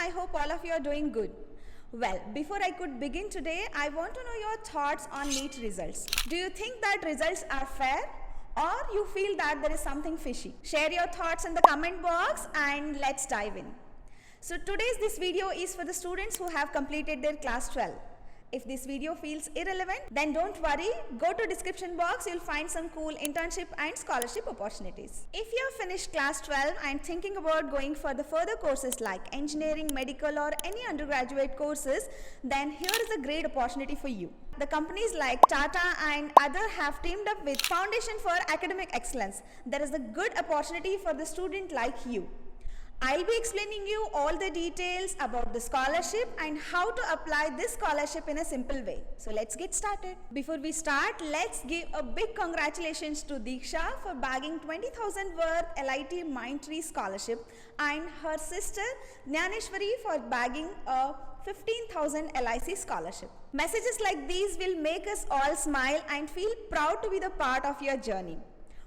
I hope all of you are doing good. Well, before I could begin today, I want to know your thoughts on NEET results. Do you think that results are fair or you feel that there is something fishy? Share your thoughts in the comment box and let's dive in. So this video is for the students who have completed their class 12. If this video feels irrelevant, then don't worry, go to description box, you'll find some cool internship and scholarship opportunities. If you have finished class 12 and thinking about going for the further courses like engineering, medical or any undergraduate courses, then here is a great opportunity for you. The companies like Tata and other have teamed up with Foundation for Academic Excellence. There is a good opportunity for the student like you. I'll be explaining you all the details about the scholarship and how to apply this scholarship in a simple way. So let's get started. Before we start, let's give a big congratulations to Diksha for bagging 20,000 worth LIT Mindtree scholarship and her sister Jnaneshwari for bagging a 15,000 LIC scholarship. Messages like these will make us all smile and feel proud to be the part of your journey.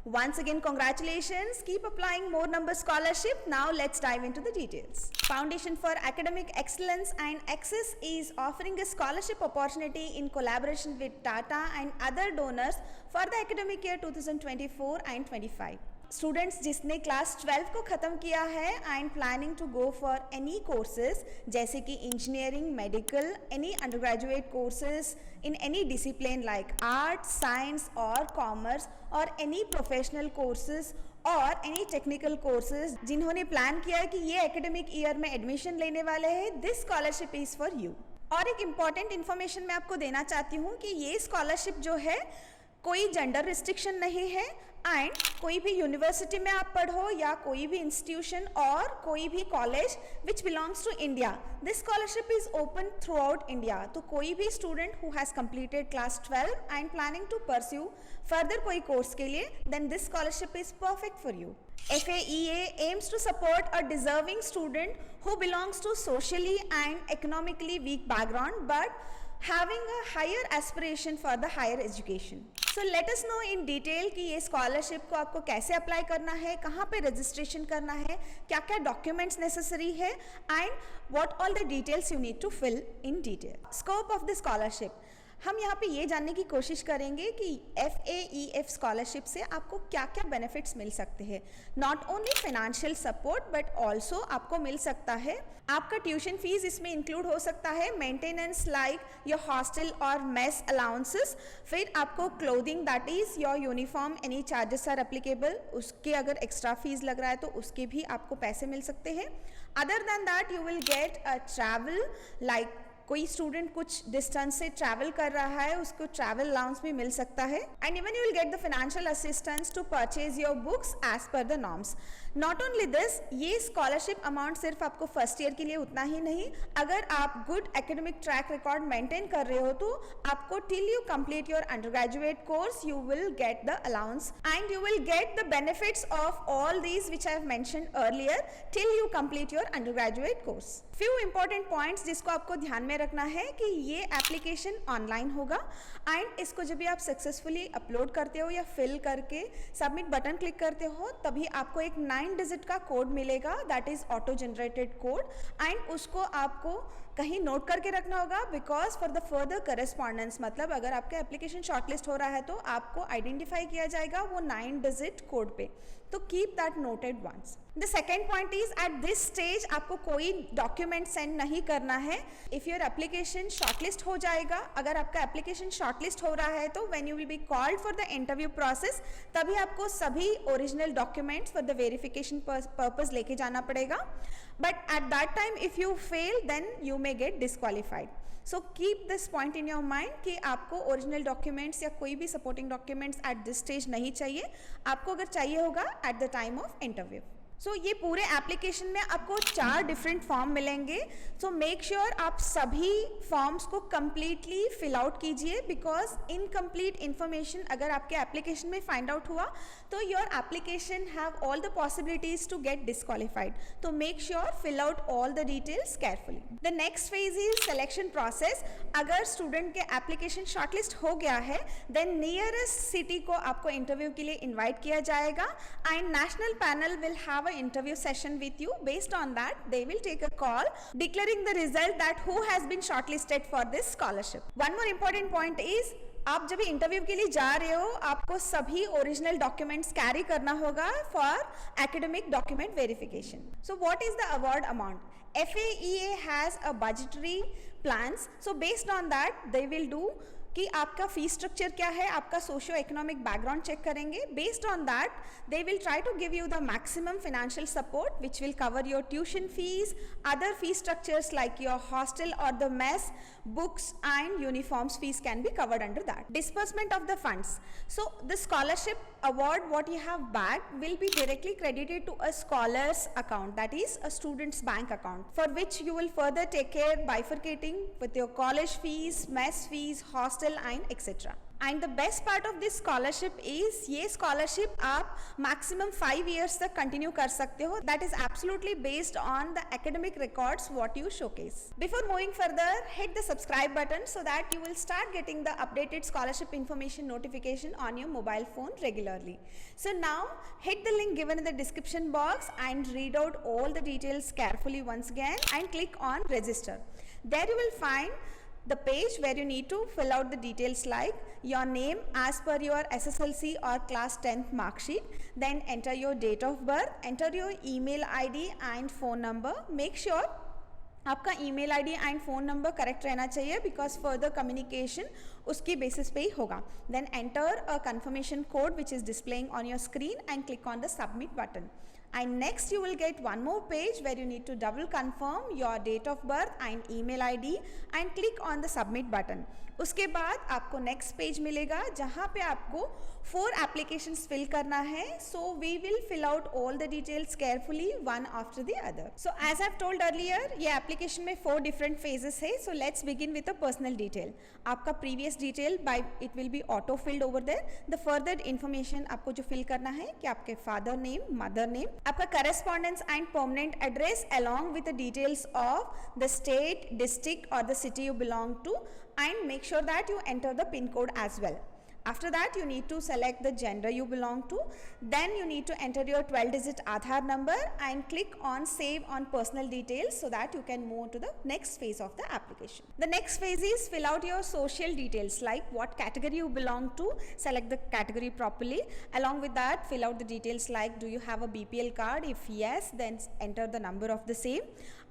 Once again, congratulations. Keep applying more number scholarship. Now let's dive into the details. Foundation for Academic Excellence and Access is offering a scholarship opportunity in collaboration with Tata and other donors for the academic year 2024 and 25. Students जिसने class 12 को ख़त्म किया है and planning to go for any courses जैसे कि engineering, medical, any under graduate courses in any discipline like art, science और commerce और any professional courses और एनी टेक्निकल कोर्सेज जिन्होंने प्लान किया है कि ये एकेडमिक ईयर में एडमिशन लेने वाले हैं, this scholarship is for you. और एक इम्पॉर्टेंट इन्फॉर्मेशन मैं आपको देना चाहती हूँ कि ये स्कॉलरशिप जो है कोई जेंडर रिस्ट्रिक्शन नहीं है एंड कोई भी यूनिवर्सिटी में आप पढ़ो या कोई भी इंस्टीट्यूशन और कोई भी college which belongs to India, this scholarship is open throughout India. तो कोई भी student who has completed class 12 and planning to pursue further कोई कोर्स के लिए, then this scholarship is perfect for you. FAEA aims to support a deserving student who belongs to socially and economically weak background but having a higher aspiration for the higher education. So let us know in detail कि ये scholarship को आपको कैसे apply करना है, कहाँ पे registration करना है, क्या क्या डॉक्यूमेंट्स नेसेसरी है and what all the details you need to fill in detail. Scope of the scholarship, हम यहाँ पे ये जानने की कोशिश करेंगे कि FAEF स्कॉलरशिप से आपको क्या क्या बेनिफिट्स मिल सकते हैं. Not only financial support but also आपको मिल सकता है आपका ट्यूशन फीस इसमें इंक्लूड हो सकता है, मेंटेनेंस लाइक योर हॉस्टल और मेस अलाउंसेस, फिर आपको clothing that is your uniform, any charges are applicable, उसके अगर एक्स्ट्रा फीस लग रहा है तो उसके भी आपको पैसे मिल सकते हैं. Other than that you will get a travel like कोई स्टूडेंट कुछ डिस्टेंस से ट्रैवल कर रहा है, उसको ट्रैवल अलाउंस भी मिल सकता है and even you will get the financial assistance to purchase your books as per the norms. Not only this, ये स्कॉलरशिप अमाउंट सिर्फ आपको फर्स्ट ईयर के लिए उतना ही नहीं, अगर आप good academic track record maintain कर रहे हो तो आपको till you complete your under graduate course you will get the allowance and you will get the benefits of all these which I have mentioned earlier till you complete your under graduate course. Few important points जिसको आपको ध्यान में रखना है कि ये application online होगा and इसको जब भी आप सक्सेसफुली अपलोड करते हो या फिल करके सबमिट बटन क्लिक करते हो तभी आपको एक 9 डिजिट का कोड मिलेगा, that is auto generated code and उसको आपको कहीं नोट करके रखना होगा because for the further correspondence, मतलब अगर आपका एप्लीकेशन शॉर्टलिस्ट हो रहा है तो आपको आइडेंटिफाई किया जाएगा वो 9 डिजिट कोड पे, तो keep that noted once. The second point is at this stage आपको कोई डॉक्यूमेंट सेंड नहीं करना है. इफ़ योर एप्लीकेशन शॉर्टलिस्ट हो जाएगा, अगर आपका एप्लीकेशन शॉर्टलिस्ट हो रहा है तो when you will be called for the interview process तभी आपको सभी original documents for the verification purpose लेके जाना पड़ेगा. But at that time if you fail then you may get disqualified. So keep this point in your mind कि आपको original documents या कोई भी supporting documents at this stage नहीं चाहिए, आपको अगर चाहिए होगा at the time of interview. So ये पूरे एप्लीकेशन में आपको 4 डिफरेंट फॉर्म मिलेंगे. सो मेक श्योर आप सभी फॉर्म्स को कम्प्लीटली फिल आउट कीजिए बिकॉज इनकम्प्लीट इन्फॉर्मेशन अगर आपके एप्लीकेशन में फाइंड आउट हुआ तो your application have all the possibilities to get disqualified. तो make sure fill out all the details carefully. The next phase is selection process. अगर student के application shortlist हो गया है देन नियरेस्ट सिटी को आपको इंटरव्यू के लिए इन्वाइट किया जाएगा and national panel will have an interview session with you. Based on that, they will take a call declaring the result that who has been shortlisted for this scholarship. One more important point is, आप जब interview के लिए जा रहे हो आपको सभी original documents carry करना होगा for academic document verification. So what is the award amount? FAEA has a budgetary plans. So based on that they will do कि आपका फी स्ट्रक्चर क्या है, आपका सोशियो इकोनॉमिक बैकग्राउंड चेक करेंगे. Based on that they will try to give you the maximum financial support which will cover your tuition fees, other fee structures like your hostel or the mess, books and uniforms fees can be covered under that. Disbursement of the funds. So the scholarship award what you have bagged will be directly credited to a scholar's account, that is a student's bank account, for which you will further take care bifurcating with your college fees, mess fees, hostel and etc. And the best part of this scholarship is ये scholarship आप maximum 5 years तक continue कर सकते हो. That is absolutely based on the academic records what you showcase. Before moving further, hit the subscribe button so that you will start getting the updated scholarship information notification on your mobile phone regularly. So now hit the link given in the description box and read out all the details carefully once again and click on register. There you will find the page where you need to fill out the details like your name as per your SSLC or class 10th mark sheet, then enter your date of birth, enter your email ID and phone number. Make sure आपका email ID and phone number correct रहना चाहिए because further communication उसकी basis पे ही होगा. Then enter a confirmation code which is displaying on your screen and click on the submit button. And next you will get one more page where you need to double confirm your date of birth and email ID and click on the submit button. उसके बाद आपको next page मिलेगा जहाँ पे आपको 4 applications fill करना है. So we will fill out all the details carefully one after the other. So as I've told earlier, ये application में 4 different phases है. So let's begin with the personal detail. आपका previous detail by it will be auto filled over there. The further information आपको जो fill करना है कि आपके father name, mother name, आपका correspondence and permanent address along with the details of the state, district or the city you belong to, and make sure that you enter the PIN code as well. After that you need to select the gender you belong to, then you need to enter your 12-digit Aadhaar number and click on save on personal details so that you can move to the next phase of the application. The next phase is fill out your social details like what category you belong to, select the category properly. Along with that fill out the details like do you have a BPL card, if yes then enter the number of the same.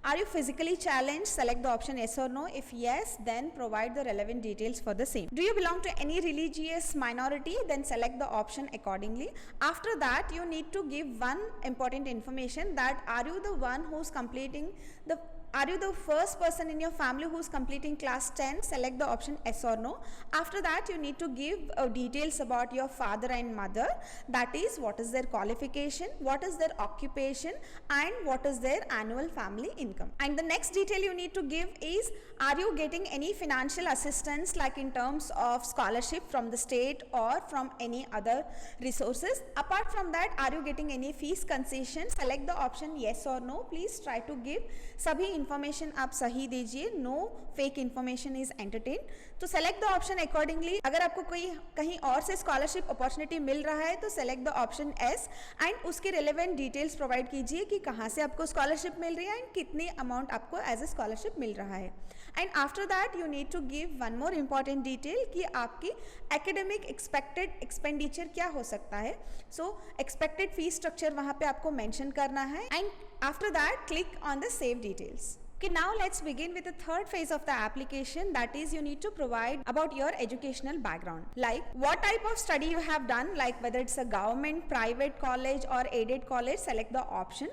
Are you physically challenged? Select the option yes or no. If yes, then provide the relevant details for the same. Do you belong to any religious minority? Then select the option accordingly. After that, you need to give one important information that are you the one who's completing the Are you the first person in your family who's completing class 10? Select the option yes or no. After that, you need to give details about your father and mother. That is, what is their qualification, what is their occupation, and what is their annual family income. And the next detail you need to give is, are you getting any financial assistance like in terms of scholarship from the state or from any other resources? Apart from that, are you getting any fees concession? Select the option yes or no. Please try to give सभी information आप सही दीजिए. No fake information is entertained. तो select the option accordingly. अगर आपको कोई कहीं और से scholarship opportunity मिल रहा है तो select the option S and उसके relevant details provide कीजिए कि कहाँ से आपको scholarship मिल रही है and कितनी amount आपको as a scholarship मिल रहा है. And after that you need to give one more important detail कि आपकी academic expected expenditure क्या हो सकता है. So expected fee structure वहाँ पे आपको mention करना है and after that click on the save details. Okay, now let's begin with the third phase of the application, that is you need to provide about your educational background, like what type of study you have done, like whether it's a government, private college or aided college. Select the option,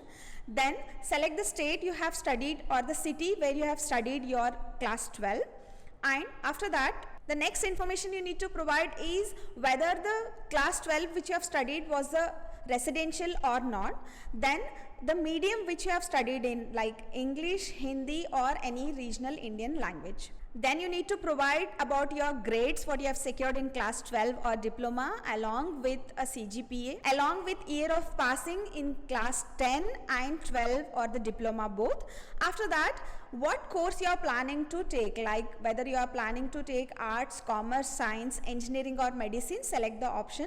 then select the state you have studied or the city where you have studied your class 12, and after that the next information you need to provide is whether the class 12 which you have studied was the residential or not, then the medium which you have studied in like English, Hindi or any regional Indian language. Then you need to provide about your grades what you have secured in class 12 or diploma along with a CGPA, along with year of passing in class 10 and 12 or the diploma both. After that, what course you are planning to take, like whether you are planning to take arts, commerce, science, engineering or medicine. Select the option.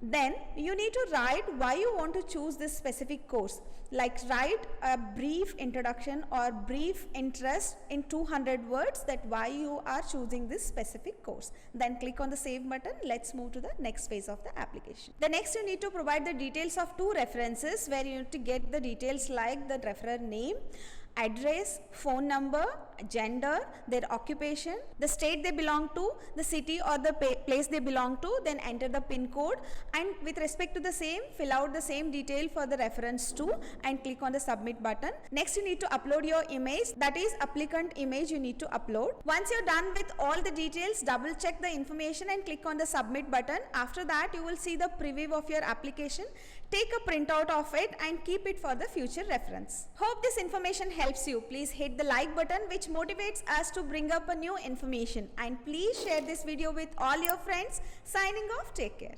Then you need to write why you want to choose this specific course. Like write a brief introduction or brief interest in 200 words that why you are choosing this specific course. Then click on the save button. Let's move to the next phase of the application. The next you need to provide the details of 2 references where you need to get the details like the referrer name, address, phone number, gender, their occupation, the state they belong to, the city or the place they belong to, then enter the PIN code, and with respect to the same, fill out the same detail for the reference to and click on the submit button. Next you need to upload your image, that is applicant image you need to upload. Once you're done with all the details, double check the information and click on the submit button. After that you will see the preview of your application. Take a printout of it and keep it for the future reference. Hope this information helps you. Please hit the like button which motivates us to bring up a new information, and please share this video with all your friends. Signing off, take care.